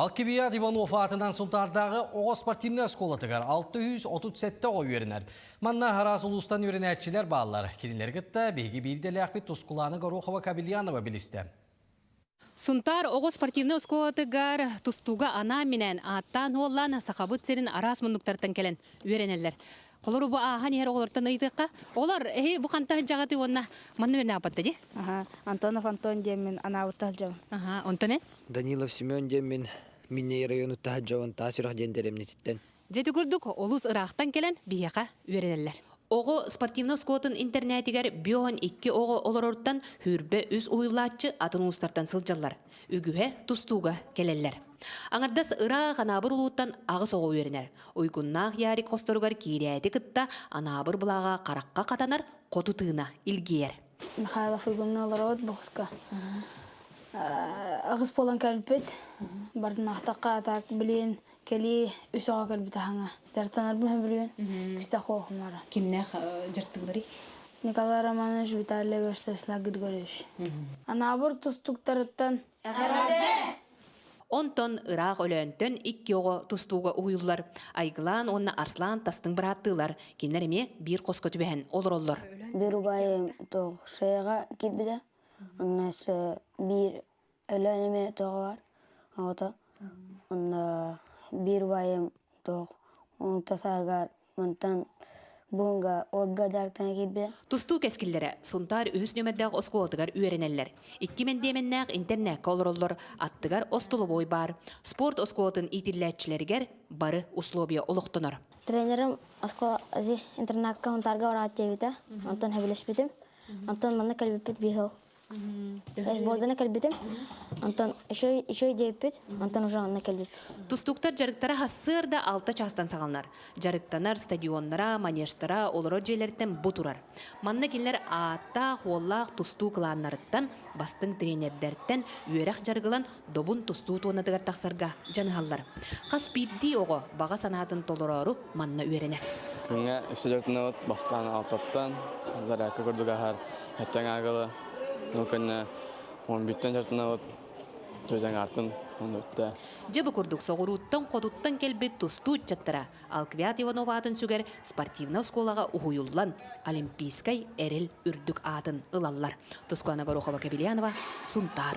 Алкибият Иванов атынан сұнтардағы оғы спортивный сколатығар 637 ой өрінер. Манна харас ұлыстан өрінәрчілер бағалар. Келінергітті бейгі бейделі ақпет тұскуланы Горохова Кабельянова білісті. Сунтар оғы спортивный сколатығар тұстуға ана менен аттан олан сақабыт серін арас мұндықтартан келен өренелер. Қолыру бұл аған ер оғылыртан ұйдыққа. Олар бұқантағын жағаты онына манны өріне апатты де? Антонов Антон демен анауыттал жау. Онтоне? Данилов Семен демен Минней району тахаджауын тасырах дендеремне ситтен. Жеті күрдік олыс ырақтан келен бияқа өренелер. Оғы спортивный скотын интернетигер биоған 2 оғы оларорттан хүрбе үз уйлатчы атын ұстартан сылжалар. Үгіге тұстуға келелер. Аңардас ырақ анабыр ұлуыттан ағыс оғы өрінер. Ойгуннақ ярик қостырғар кейрияйты кытта анабыр бұлаға қараққа қатанар қоту тыына илгейер. Михайлов Игумна оларот бұғысқа. Ағыс болан кәлбет, бардың ақтаққа атақ білейін, келі үс оға кәлбет ағаңа. Дәртанар бұлан білейін, күсті қоғымара. Кімнәқ жырттыңдары? Николай Романович, Виталий Гостаслав Григорьевич. Анабыр тұстықтарыттан. Онтон ырақ өлөntön 2 оғы тұстуға ұйылар. Айгылан онна Арслан тастың бір аттылар. Кенлеріме бір қосқа түбән олар. Bir bayım toğ şeyga gibide. Onnas bir öleneme toğ var. Ota. Onna bir bayım toğ. On tasargar mantan bunga orga jartan gibide. Тусту кескиллері сунтар үхіс нөмірдәғ оскуалтыгар үйеренелер. 2 деменнәғ интернет колороллар аттыгар остолы бой бар. Спорт оскуалтын итилләтчілергер бары условия олықтыныр. Тренерім интернетка онтарга орат жебіті. Антон хабилеш бітім. Антон манна кәлбіппет бейхау. Эсбордана кәлбітім. Антон еще жебіппет. Антон уже анна кәлбіппет. Тустуктар жарықтара хассырда 6 частан сағалнар. Жарықтанар стадионнара, манештара, олоро жейлерден бұтурар. Манна келер аатта, холлақ, тусту қыланнарыттан, бастың тренердерден үйерақ жарғылан добун тусту туанадығар тақсарға жанығалар. Қас бидді оғы баға санатын толырару манна үйеренер. Күнге үстелертіні бастан алтаттан, зарақы көрдігі әр әттен ағылы. Нөкінне 11-тен жартына төйден артын өтті. Жабы күрдік соғыруттан қодуттан келбет тұсту үтчаттара. Алквиат Иванов атын сүгер спортивна сколаға ұхуюллан олимпийскай әрел үрдік атын ылалар. Тұскуана Горохова Кабельянова, Сунтар.